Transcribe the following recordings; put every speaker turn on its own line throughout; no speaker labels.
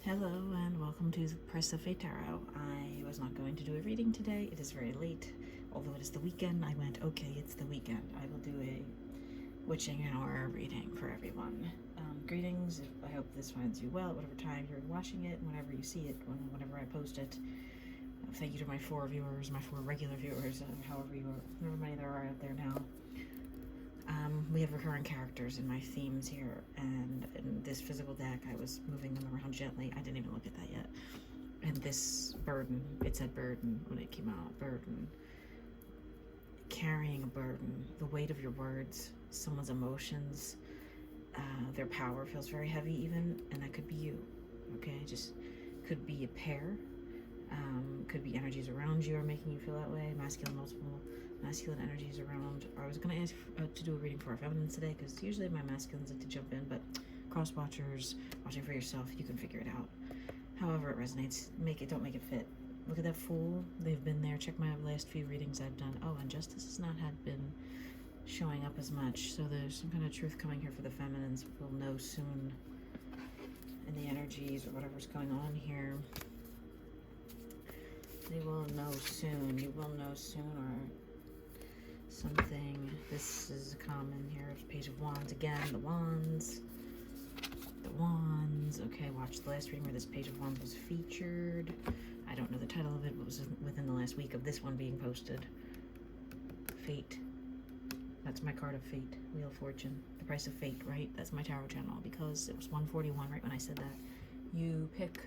Hello and welcome to the Price of Fate Tarot. I was not going to do a reading today. It is very late. Although it is the weekend, I went, okay, it's the weekend. I will do a witching hour reading for everyone. Greetings. I hope this finds you well, whatever time you're watching it, whenever you see it, whenever I post it. Thank you to my 4 viewers, my 4 regular viewers, however many there are out there now. We have recurring characters in my themes here, and in this physical deck, I was moving them around gently. I didn't even look at that yet. And this burden, it said burden when it came out, burden. Carrying a burden, the weight of your words, someone's emotions, their power feels very heavy even, and that could be you, okay? Just could be a pair, could be energies around you are making you feel that way, multiple masculine energies around. I was going to ask to do a reading for our feminines today, because usually my masculines like to jump in, but cross watchers, watching for yourself, you can figure it out. However it resonates, don't make it fit. Look at that Fool, they've been there. Check my last few readings I've done. Oh, and Justice has not been showing up as much, so there's some kind of truth coming here for the feminines. We'll know soon in the energies or whatever's going on here. They will know soon. You will know sooner. Something. This is common here. Page of Wands again. The Wands. The Wands. Okay, watch the last reading where this Page of Wands was featured. I don't know the title of it, but it was within the last week of this one being posted. Fate. That's my card of fate. Wheel of Fortune. The Price of Fate, right? That's my tarot channel, because it was 141 right when I said that. You pick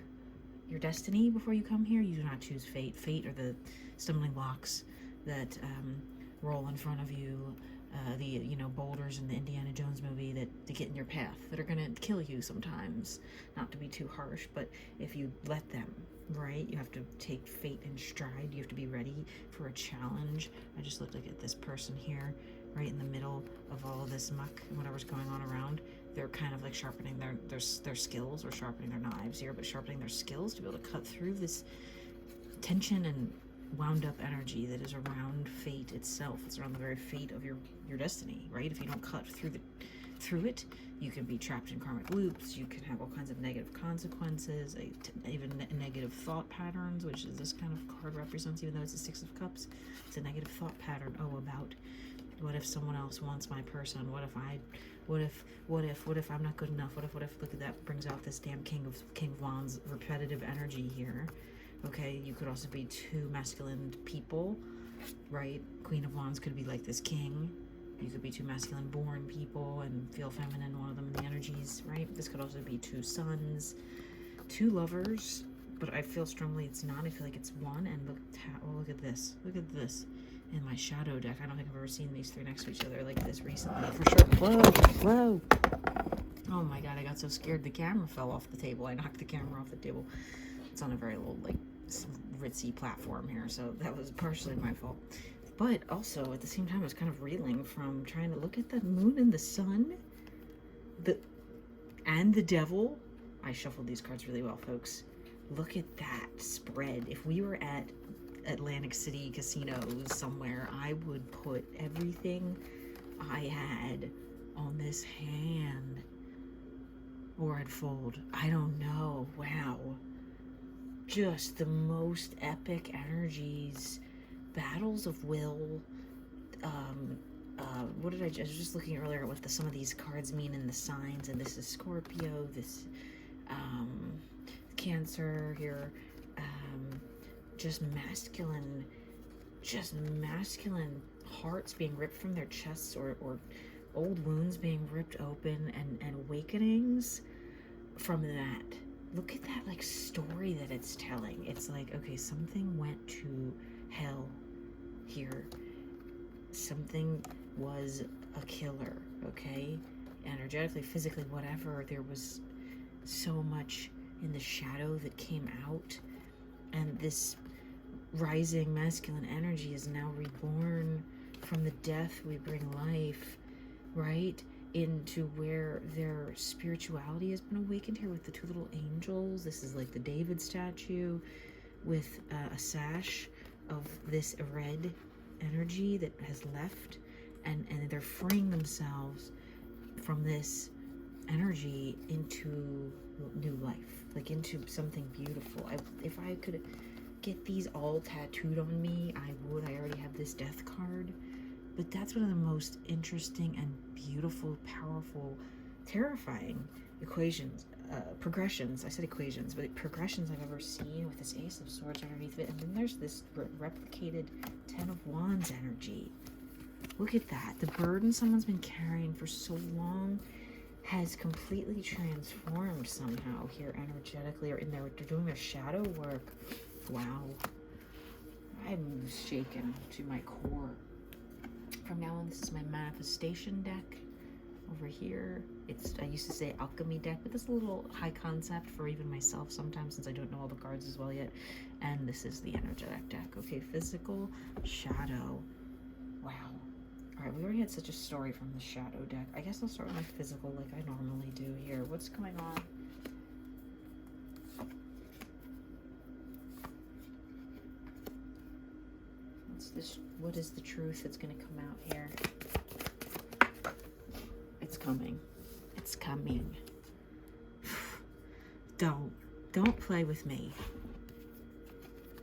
your destiny before you come here. You do not choose fate. Fate are the stumbling blocks that roll in front of you, the boulders in the Indiana Jones movie that get in your path, that are gonna kill you sometimes. Not to be too harsh, but if you let them, right? You have to take fate in stride. You have to be ready for a challenge. I just looked at this person here, right in the middle of all of this muck and whatever's going on around. They're kind of like sharpening their skills, or sharpening their knives here, but sharpening their skills to be able to cut through this tension and wound up energy that is around fate itself. It's around the very fate of your destiny, right? If you don't cut through it, you can be trapped in karmic loops. You can have all kinds of negative consequences, even negative thought patterns, which is this kind of card represents, even though it's a 6 of Cups. It's a negative thought pattern. Oh, about what if someone else wants my person? What if I'm not good enough? What if, look at that, brings out this damn King of Wands repetitive energy here. Okay, you could also be 2 masculine people, right? Queen of Wands could be like this king. You could be 2 masculine born people and feel feminine, one of them in the energies, right? This could also be 2 sons, 2 lovers, but I feel strongly it's not. I feel like it's one. And look at this. Look at this. In my shadow deck, I don't think I've ever seen these 3 next to each other like this recently, for sure. Whoa. Oh my god, I got so scared the camera fell off the table. I knocked the camera off the table. It's on a very little, ritzy platform here, so that was partially my fault. But also, at the same time, I was kind of reeling from trying to look at the moon and the sun, and the devil. I shuffled these cards really well, folks. Look at that spread. If we were at Atlantic City casinos somewhere, I would put everything I had on this hand, or I'd fold. I don't know. Wow. Just the most epic energies, battles of will. What did I was just looking earlier at what some of these cards mean in the signs, and this is Scorpio, this Cancer here, just masculine hearts being ripped from their chests, or old wounds being ripped open, and awakenings from that. Look at that story that it's telling. It's like, okay, something went to hell here. Something was a killer, okay? Energetically, physically, whatever. There was so much in the shadow that came out, and this rising masculine energy is now reborn. From the death we bring life, right, into where their spirituality has been awakened here with the 2 little angels. This is like the David statue with a sash of this red energy that has left, and they're freeing themselves from this energy into new life, like into something beautiful. If I could get these all tattooed on me, I would. I already have this death card. But that's one of the most interesting and beautiful, powerful, terrifying progressions. I said equations, but progressions I've ever seen with this Ace of Swords underneath it. And then there's this replicated Ten of Wands energy. Look at that. The burden someone's been carrying for so long has completely transformed somehow here energetically, or in there. They're doing their shadow work. Wow. I'm shaken to my core. From now on, this is my manifestation deck. Over here, I used to say alchemy deck, but this is a little high concept for even myself sometimes, since I don't know all the cards as well yet. And this is the energetic deck. Okay, physical, shadow. Wow. All right, we already had such a story from the shadow deck. I guess I'll start with my physical like I normally do here. What's going on? What is the truth that's going to come out here? It's coming. It's coming. Don't play with me.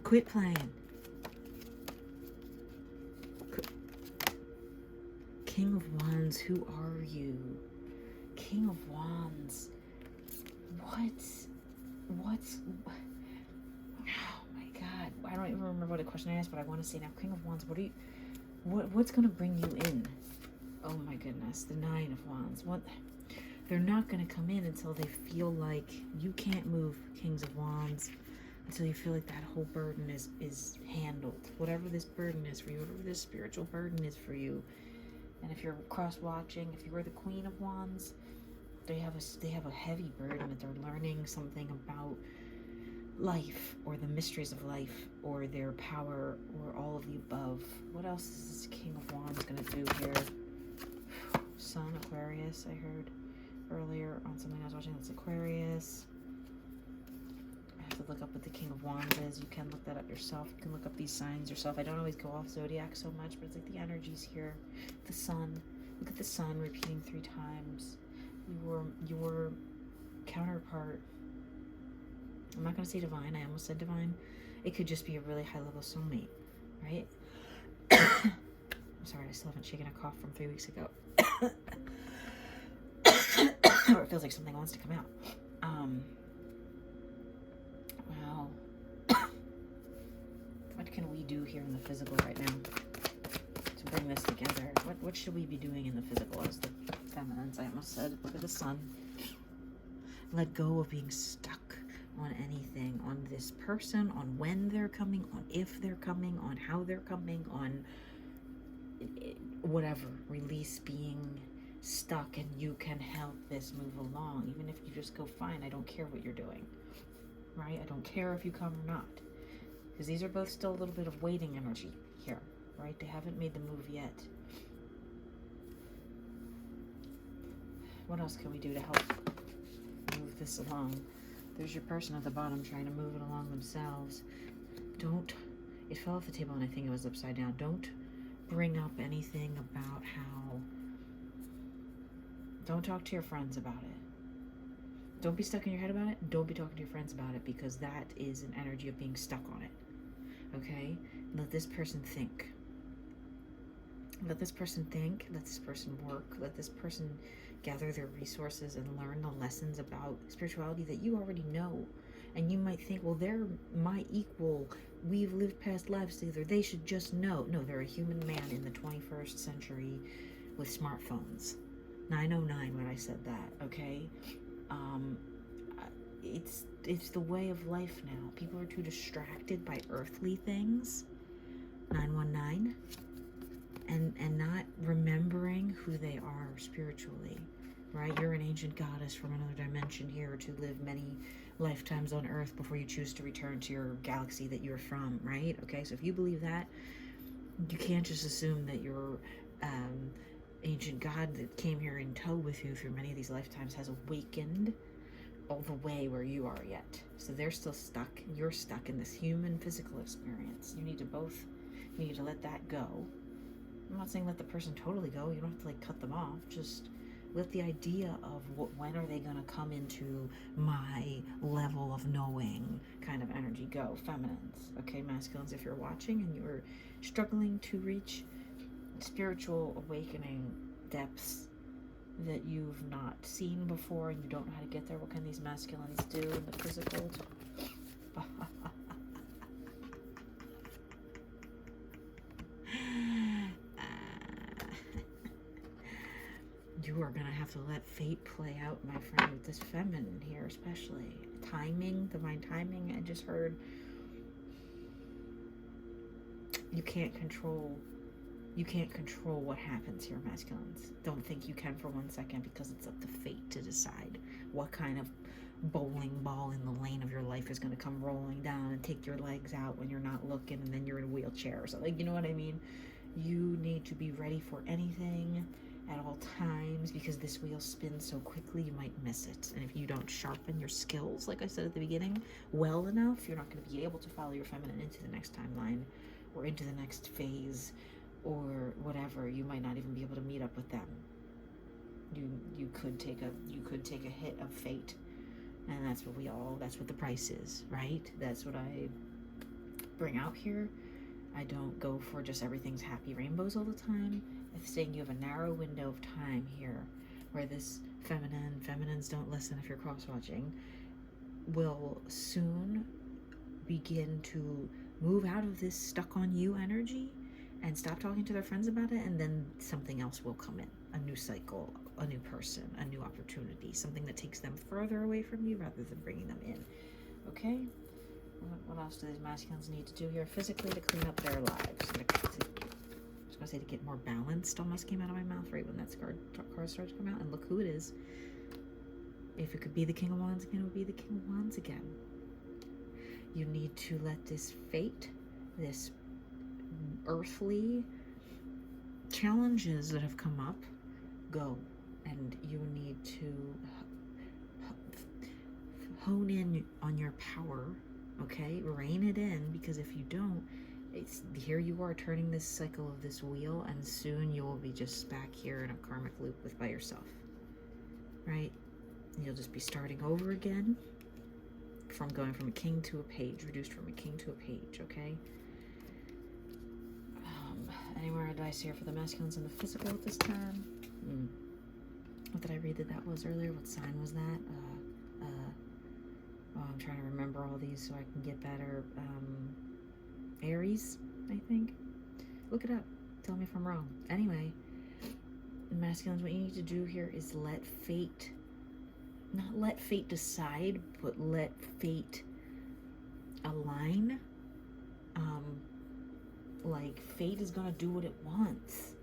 Quit playing. King of Wands, who are you? King of Wands. What's I don't even remember what a question I asked, but I want to say now, King of Wands, what's going to bring you in? Oh my goodness, the Nine of Wands. They're not going to come in until they feel like you can't move, Kings of Wands, until you feel like that whole burden is handled. Whatever this burden is for you, whatever this spiritual burden is for you. And if you're cross-watching, if you were the Queen of Wands, they have a heavy burden that they're learning something about life, or the mysteries of life, or their power, or all of the above. What else is this King of Wands going to do here? Sun, Aquarius, I heard earlier on something I was watching. That's Aquarius. I have to look up what the King of Wands is. You can look that up yourself. You can look up these signs yourself. I don't always go off zodiac so much, but it's like the energies here. The sun. Look at the sun repeating 3 times. Your counterpart. I'm not going to say divine. I almost said divine. It could just be a really high-level soulmate, right? I'm sorry, I still haven't shaken a cough from 3 weeks ago. Or it feels like something wants to come out. Wow. What can we do here in the physical right now to bring this together? What should we be doing in the physical as the feminines? I almost said, look at the sun. Let go of being stuck on anything, on this person, on when they're coming, on if they're coming, on how they're coming, on whatever. Release being stuck, and you can help this move along. Even if you just go, fine, I don't care what you're doing, right? I don't care if you come or not, because these are both still a little bit of waiting energy here, right? They haven't made the move yet. What else can we do to help move this along? There's your person at the bottom trying to move it along themselves. It fell off the table and I think it was upside down. Don't bring up anything about how, don't talk to your friends about it. Don't be stuck in your head about it. Don't be talking to your friends about it, because that is an energy of being stuck on it. Okay? Let this person think. Let this person think. Let this person work. Let this person gather their resources and learn the lessons about spirituality that you already know. And you might think, well, they're my equal. We've lived past lives together. They should just know. No, they're a human man in the 21st century with smartphones. 909 when I said that, okay? It's the way of life now. People are too distracted by earthly things. 919. And not remembering who they are spiritually, right? You're an ancient goddess from another dimension here to live many lifetimes on Earth before you choose to return to your galaxy that you're from, right? Okay, so if you believe that, you can't just assume that your ancient god that came here in tow with you through many of these lifetimes has awakened all the way where you are yet. So they're still stuck. You're stuck in this human physical experience. You need to let that go. I'm not saying let the person totally go. You don't have to like cut them off. Just Let the idea of when are they going to come into my level of knowing kind of energy go. Feminines, okay? Masculines, if you're watching and you're struggling to reach spiritual awakening depths that you've not seen before and you don't know how to get there, what can these masculines do in the physical? You are gonna have to let fate play out, my friend, with this feminine here, especially. Timing, divine timing, I just heard. You can't control what happens here, masculines. Don't think you can for 1 second, because it's up to fate to decide what kind of bowling ball in the lane of your life is going to come rolling down and take your legs out when you're not looking, and then you're in a wheelchair or something. Like, you know what I mean? You need to be ready for anything at all times, because this wheel spins so quickly you might miss it. And if you don't sharpen your skills, like I said at the beginning, well enough, you're not going to be able to follow your feminine into the next timeline or into the next phase or whatever. You might not even be able to meet up with them. You could take a hit of fate, and that's what the price is, right? That's what I bring out here. I don't go for just everything's happy rainbows all the time. It's saying you have a narrow window of time here where this feminines don't listen if you're cross-watching, will soon begin to move out of this stuck on you energy and stop talking to their friends about it, and then something else will come in. A new cycle, a new person, a new opportunity, something that takes them further away from you rather than bringing them in. Okay? What else do these masculines need to do here physically to clean up their lives? I was going to say to get more balanced, almost came out of my mouth right when that card starts to come out. And look who it is. If it could be the King of Wands again, it would be the King of Wands again. You need to let this fate, this earthly challenges that have come up, go. And you need to hone in on your power, okay? Rein it in, because if you don't, here you are turning this cycle of this wheel, and soon you will be just back here in a karmic loop by yourself, right? You'll just be starting over again, from going from a king to a page, reduced from a king to a page, okay? Any more advice here for the masculines in the physical at this time? What did I read that was earlier? What sign was that? I'm trying to remember all these so I can get better. Aries, I think. Look it up. Tell me if I'm wrong. Anyway, masculines, what you need to do here is let fate, not let fate decide, but let fate align. Like, fate is gonna do what it wants.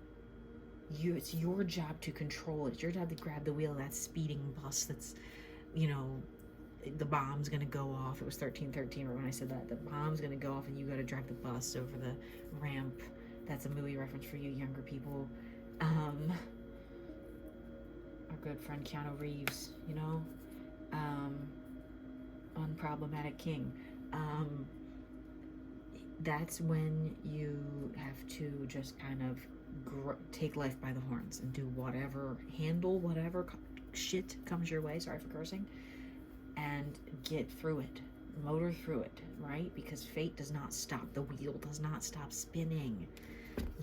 It's your job to control it. It's your job to grab the wheel of that speeding bus that's, the bomb's gonna go off. It was 1313 right when I said that. The bomb's gonna go off and you gotta drive the bus over the ramp. That's a movie reference for you younger people. Our good friend Keanu Reeves, Unproblematic King. That's when you have to just kind of take life by the horns and handle whatever shit comes your way, sorry for cursing, and get through it, motor through it, right? Because fate does not stop. The wheel does not stop spinning.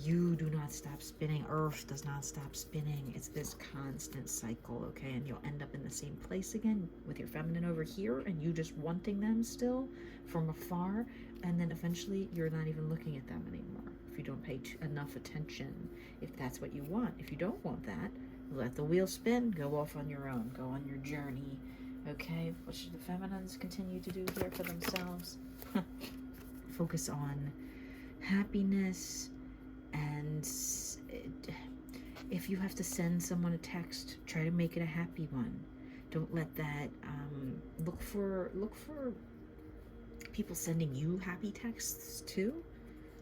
You do not stop spinning. Earth does not stop spinning. It's this constant cycle, okay? And you'll end up in the same place again with your feminine over here and you just wanting them still from afar, and then eventually you're not even looking at them anymore if you don't pay enough attention, if that's what you want. If you don't want that, let the wheel spin, go off on your own, go on your journey, okay? What should the feminines continue to do here for themselves? Focus on happiness. And if you have to send someone a text, try to make it a happy one. Don't let that, look for people sending you happy texts too,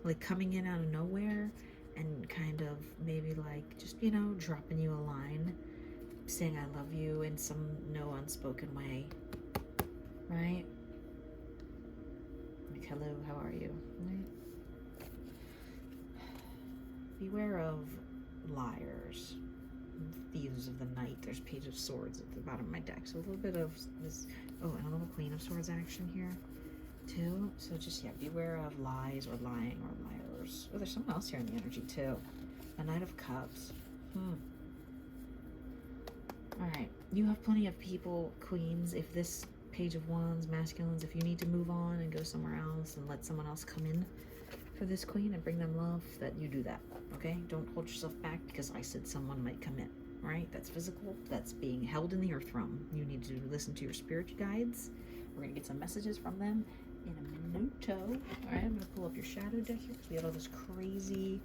like coming in out of nowhere and kind of maybe like just, dropping you a line saying I love you in some no unspoken way, right? Like, hello, how are you, right? Beware of liars, Thieves of the Night. There's Page of Swords at the bottom of my deck. So a little bit of this. Oh, and a little Queen of Swords action here, too. So just, yeah, beware of lies or lying or liars. Oh, there's someone else here in the energy, too. A Knight of Cups. Alright. You have plenty of people, queens. If this Page of Wands, masculines, if you need to move on and go somewhere else and let someone else come in for this queen and bring them love, that you do that, okay? Don't hold yourself back because I said someone might come in, right? That's physical. That's being held in the earth realm. You need to listen to your spirit guides. We're going to get some messages from them in a minuto. All right, I'm going to pull up your shadow deck here because we have all those crazy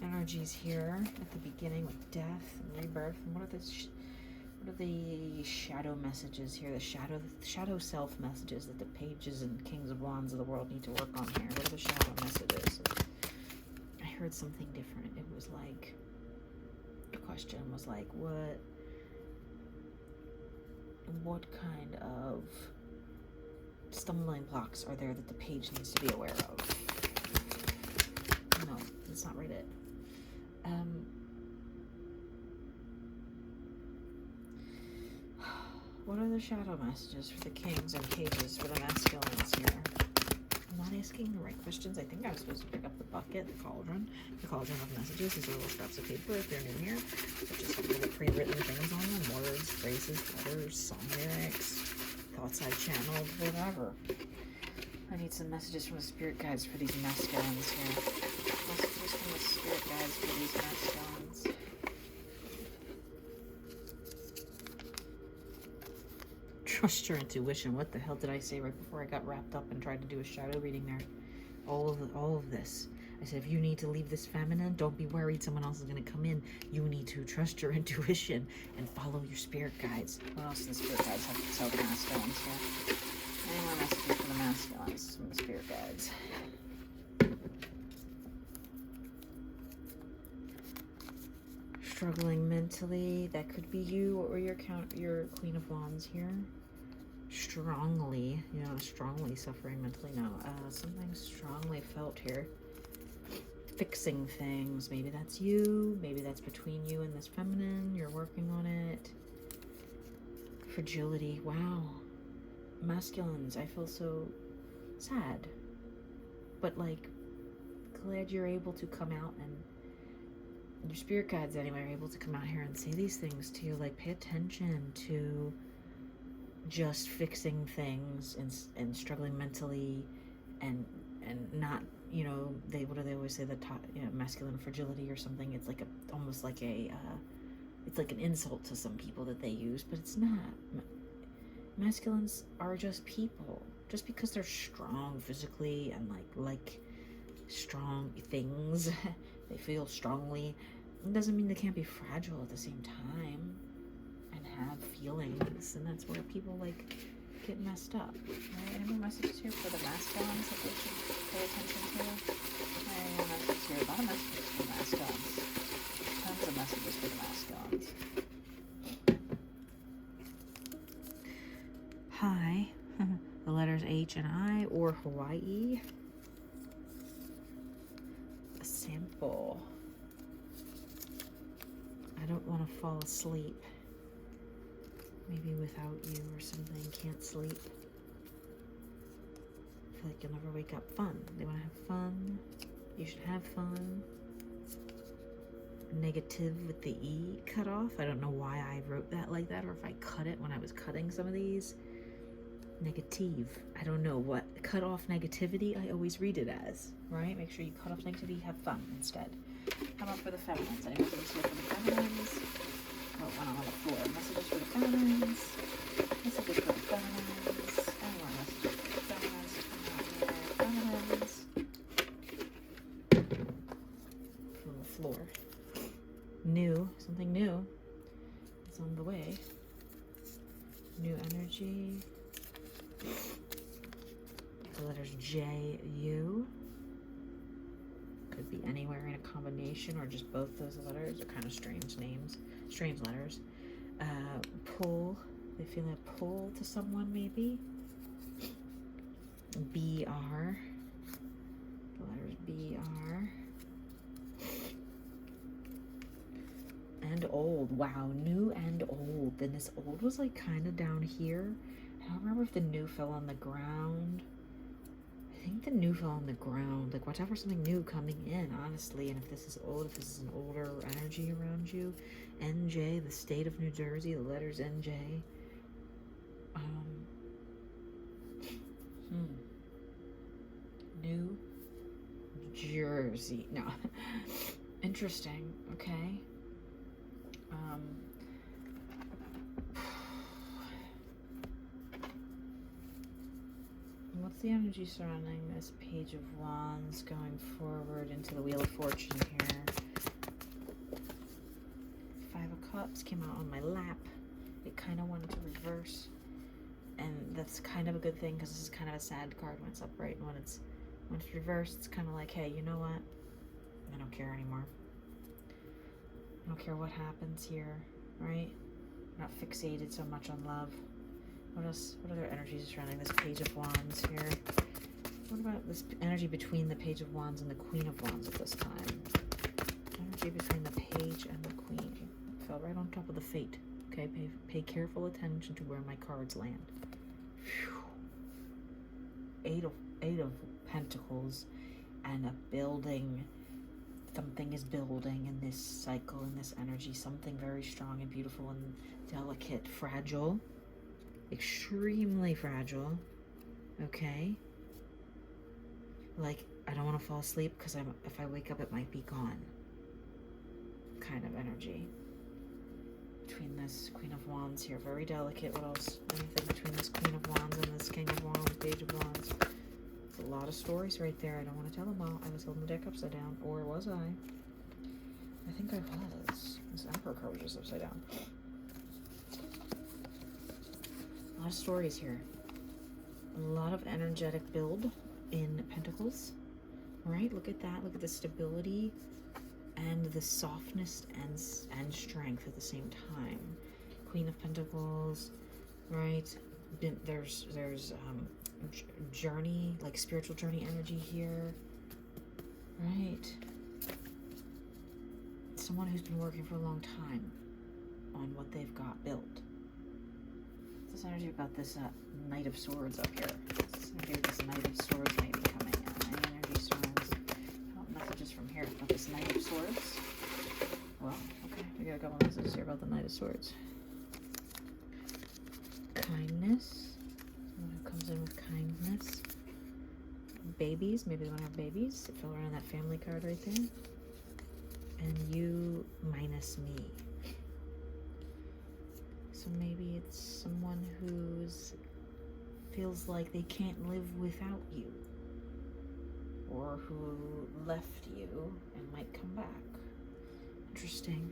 energies here at the beginning with death and rebirth. And what are the shadow messages here? The shadow self messages that the pages and kings of wands of the world need to work on here. What are the shadow messages? I heard something different. It was like, the question was like, what kind of stumbling blocks are there that the page needs to be aware of? No, let's not read it. What are the shadow messages for the kings and pages for the masculines here? I'm not asking the right questions. I think I was supposed to pick up the bucket, the cauldron of messages. These are little scraps of paper if you're new here. But just have little pre-written things on them. Words, phrases, letters, song lyrics, thoughts I channeled, whatever. I need some messages from the spirit guides for these masculines here. Messages from the spirit guides for these masculines. Trust your intuition. What the hell did I say right before I got wrapped up and tried to do a shadow reading there? All of this. I said, if you need to leave this feminine, don't be worried someone else is going to come in. You need to trust your intuition and follow your spirit guides. What else do the spirit guides have to tell the masculines here? Any more messages for the masculines from the spirit guides? Struggling mentally. That could be you or your Queen of Wands here. Strongly suffering mentally. No, something strongly felt here. Fixing things. Maybe that's you. Maybe that's between you and this feminine. You're working on it. Fragility. Wow. Masculines, I feel so sad. But, like, glad you're able to come out and your spirit guides anyway are able to come out here and say these things to you. Like, pay attention to just fixing things and struggling mentally and not, you know, what do they always say, the masculine fragility or something. It's like almost like it's like an insult to some people that they use, but it's not. Masculines are just people. Just because they're strong physically and like strong things, they feel strongly, it doesn't mean they can't be fragile at the same time and have feelings. And that's where people like get messed up. Right? Any more messages here for the masculines that they should pay attention to? Any more messages here? A lot of messages for the masculines. Tons of messages for the masculines. Hi. The letters H and I, or Hawaii. A sample. I don't want to fall asleep. Maybe without you or something. Can't sleep. I feel like you'll never wake up. Fun. They want to have fun. You should have fun. Negative with the E cut off. I don't know why I wrote that like that, or if I cut it when I was cutting some of these. Negative. I don't know what. Cut off negativity, I always read it as, right? Make sure you cut off negativity, have fun instead. How about for the feminines? Any messages here for the feminines? Oh, one on the floor. Messages for the feminines. Messages for the feminines. Any more messages for the feminines? Feminines. From the floor. New. Something new is on the way. New energy. The letters J, U. Could be anywhere in a combination or just both those letters. They're kind of strange names, strange letters. Pull. They feel a pull to someone maybe. BR. The letters BR. And old. old. Wow, new and old. Then this old was like kind of down here. I don't remember if the new fell on the ground. I think the new fell on the ground. Like, watch out for something new coming in, honestly. And if this is old, if this is an older energy around you, NJ, the state of New Jersey, the letters NJ. New Jersey. No. Interesting. Okay. What's the energy surrounding this Page of Wands going forward into the Wheel of Fortune here? Five of Cups came out on my lap. It kind of wanted to reverse. And that's kind of a good thing because this is kind of a sad card when it's upright, and when it's reversed, it's kind of like, hey, you know what? I don't care anymore. I don't care what happens here, right? I'm not fixated so much on love. What else? What other energies surrounding this Page of Wands here? What about this energy between the Page of Wands and the Queen of Wands at this time? Energy between the Page and the Queen. Fell right on top of the Fate. Okay, pay careful attention to where my cards land. Eight of Pentacles and a building. Something is building in this cycle, in this energy. Something very strong and beautiful and delicate, fragile, extremely fragile. Okay, like I don't want to fall asleep because if I wake up, it might be gone. Kind of energy between this Queen of Wands here. Very delicate. What else? Anything between this Queen of Wands and this King of Wands, Page of Wands? There's a lot of stories right there. I don't want to tell them all. I was holding the deck upside down. Or was I? I think I was. This Emperor card was just upside down. A lot of stories here. A lot of energetic build in Pentacles. Right? Look at that. Look at the stability and the softness and strength at the same time. Queen of Pentacles, right? There's journey, like spiritual journey energy here, right? Someone who's been working for a long time on what they've got built. This energy about this Knight of Swords up here. This energy with this Knight of Swords may be coming in. Any energy surrounds messages from here about this Knight of Swords. Well, okay, we got a couple messages here about the Knight of Swords. Kindness. Someone who comes in with kindness. Babies. Maybe they want to have babies. It fell around that family card right there. And you minus me. So maybe it's someone who's feels like they can't live without you, or who left you and might come back. Interesting.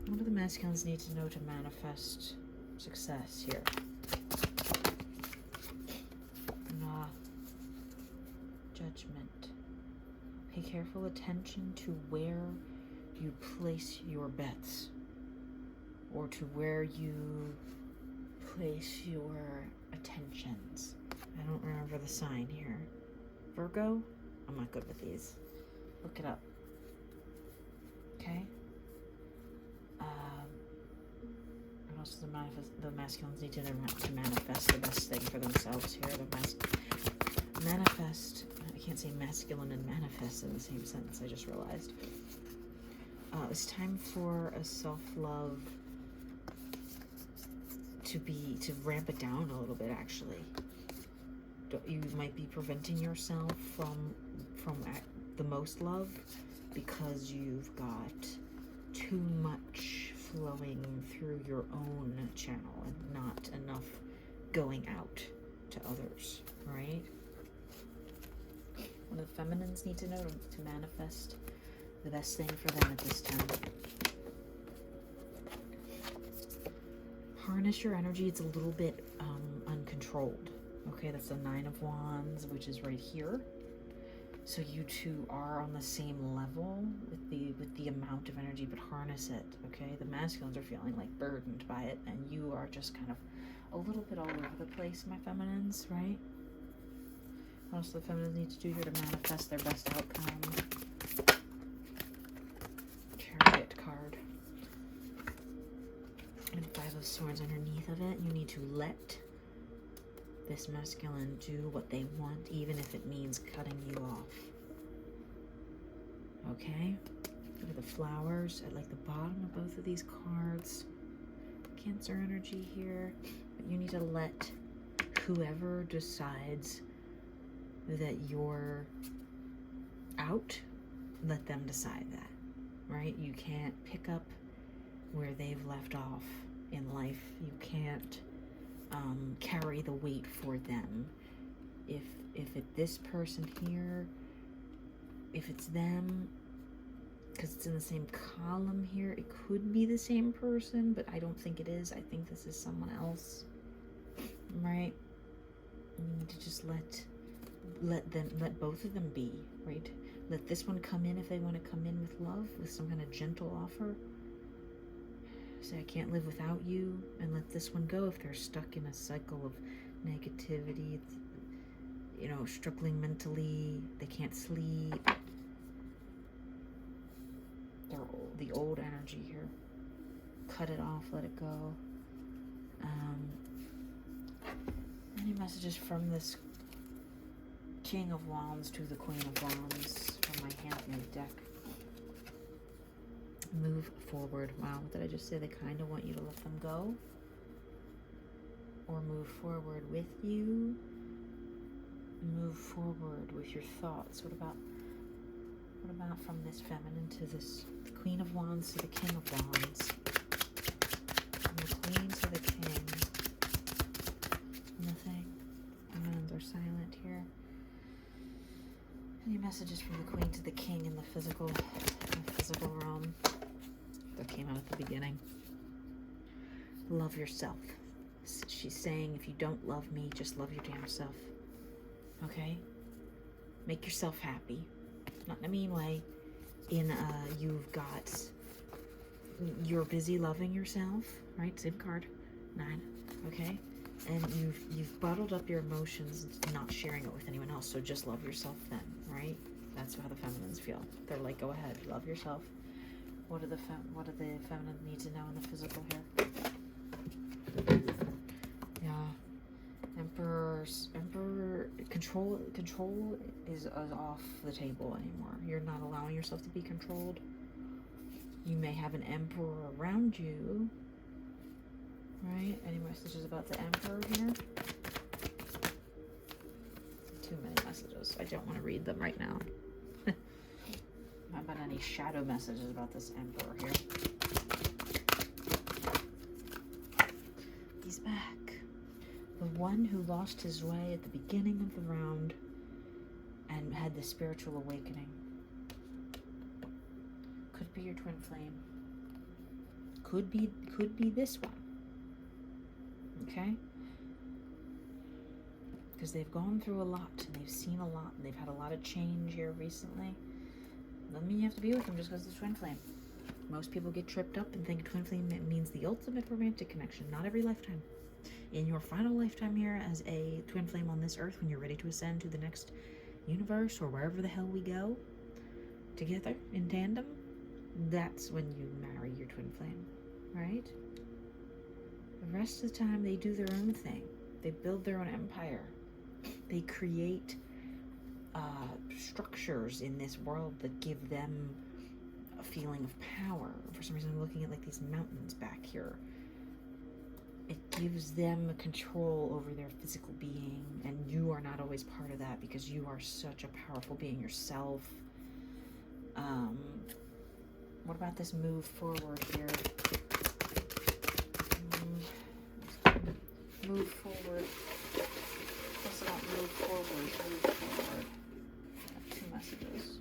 What do the masculines need to know to manifest success here? Judgment. Pay careful attention to where you place your bets, or to where you place your attentions. I don't remember the sign here. Virgo? I'm not good with these. Look it up. Okay? What else does the masculines need to manifest the best thing for themselves here? Manifest. I can't say masculine and manifest in the same sentence, I just realized. It's time for a self-love to ramp it down a little bit, actually. You might be preventing yourself from the most love because you've got too much flowing through your own channel and not enough going out to others, right? What do the feminines need to know to manifest the best thing for them at this time? Harness your energy. It's a little bit uncontrolled. Okay, that's the Nine of Wands, which is right here. So you two are on the same level with the amount of energy, but harness it. Okay, the masculines are feeling like burdened by it, and you are just kind of a little bit all over the place, my feminines, right? What else do the feminines need to do here to manifest their best outcome? Chariot card. of Swords underneath of it. You need to let this masculine do what they want, even if it means cutting you off. Okay? Look at the flowers at like the bottom of both of these cards. Cancer energy here. But you need to let whoever decides that you're out, let them decide that, right? You can't pick up where they've left off in life. You can't carry the weight for them. If this person here, if it's them, because it's in the same column here, it could be the same person, but I don't think it is. I think this is someone else, right? You need to just let both of them be, right? Let this one come in if they want to come in with love, with some kind of gentle offer. Say, I can't live without you, and let this one go if they're stuck in a cycle of negativity, you know, struggling mentally, they can't sleep. They're the old energy here. Cut it off, let it go. Any messages from this King of Wands to the Queen of Wands from my handmade deck? Move forward. Wow, what did I just say? They kind of want you to let them go. Or move forward with you. Move forward with your thoughts. What about from this feminine to this Queen of Wands to the King of Wands? From the Queen to the King. Nothing. And they're silent here. Any messages from the Queen to the King in the physical realm that came out at the beginning? Love yourself. She's saying, if you don't love me, just love your damn self. Okay? Make yourself happy. Not in a mean way. You're busy loving yourself, right? Same card. 9. Okay? And you've bottled up your emotions, not sharing it with anyone else, so just love yourself then, right? That's how the feminines feel. They're like, go ahead, love yourself. What do the feminine need to know in the physical here? Yeah. Emperor control is off the table anymore. You're not allowing yourself to be controlled. You may have an emperor around you. Right? Any messages about the Emperor here? Too many messages. I don't want to read them right now. How about any shadow messages about this Emperor here? He's back. The one who lost his way at the beginning of the round and had the spiritual awakening. Could be your twin flame. Could be this one. Okay? Because they've gone through a lot, and they've seen a lot, and they've had a lot of change here recently. Doesn't mean you have to be with them just because it's twin flame. Most people get tripped up and think twin flame means the ultimate romantic connection. Not every lifetime. In your final lifetime here as a twin flame on this earth, when you're ready to ascend to the next universe or wherever the hell we go together in tandem, that's when you marry your twin flame, right? The rest of the time, they do their own thing. They build their own empire. They create structures in this world that give them a feeling of power. For some reason, I'm looking at like these mountains back here. It gives them control over their physical being, and you are not always part of that because you are such a powerful being yourself. What about this move forward here? Move forward. What's about move forward? Move forward. I have 2 messages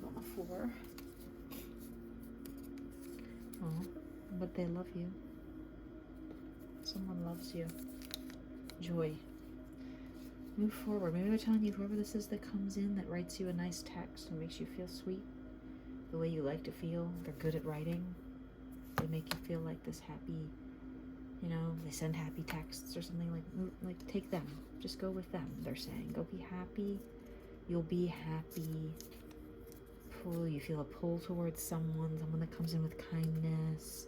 on the floor. Oh, but they love you. Someone loves you. Joy. Move forward. Maybe they're telling you whoever this is that comes in that writes you a nice text and makes you feel sweet, the way you like to feel. They're good at writing. They make you feel like this happy. You know, they send happy texts or something like take them. Just go with them, they're saying. Go be happy. You'll be happy. You feel a pull towards someone that comes in with kindness.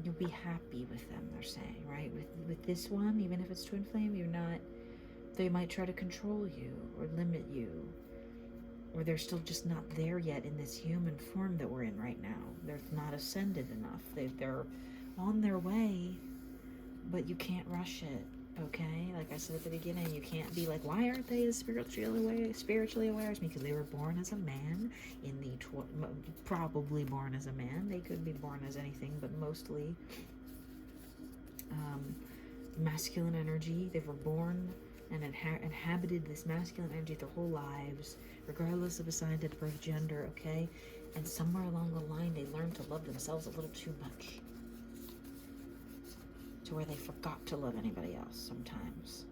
You'll be happy with them, they're saying, right? With this one, even if it's twin flame, you're not, they might try to control you or limit you, or they're still just not there yet in this human form that we're in right now. They're not ascended enough. They're on their way, but you can't rush it, okay? Like I said at the beginning, you can't be like, why aren't they as spiritually aware as me? Because they were born as a man in the probably born as a man. They could be born as anything, but mostly masculine energy. They were born and inhabited this masculine energy their whole lives, regardless of assigned at birth gender, okay? And somewhere along the line, they learned to love themselves a little too much, to where they forgot to love anybody else sometimes.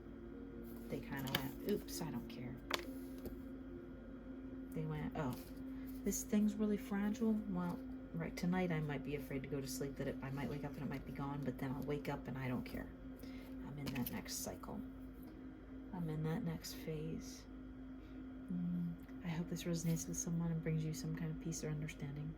They kind of went, oops, I don't care. They went, oh, this thing's really fragile. Well, right, tonight I might be afraid to go to sleep, that I might wake up and it might be gone, but then I'll wake up and I don't care. I'm in that next cycle. I'm in that next phase. I hope this resonates with someone and brings you some kind of peace or understanding.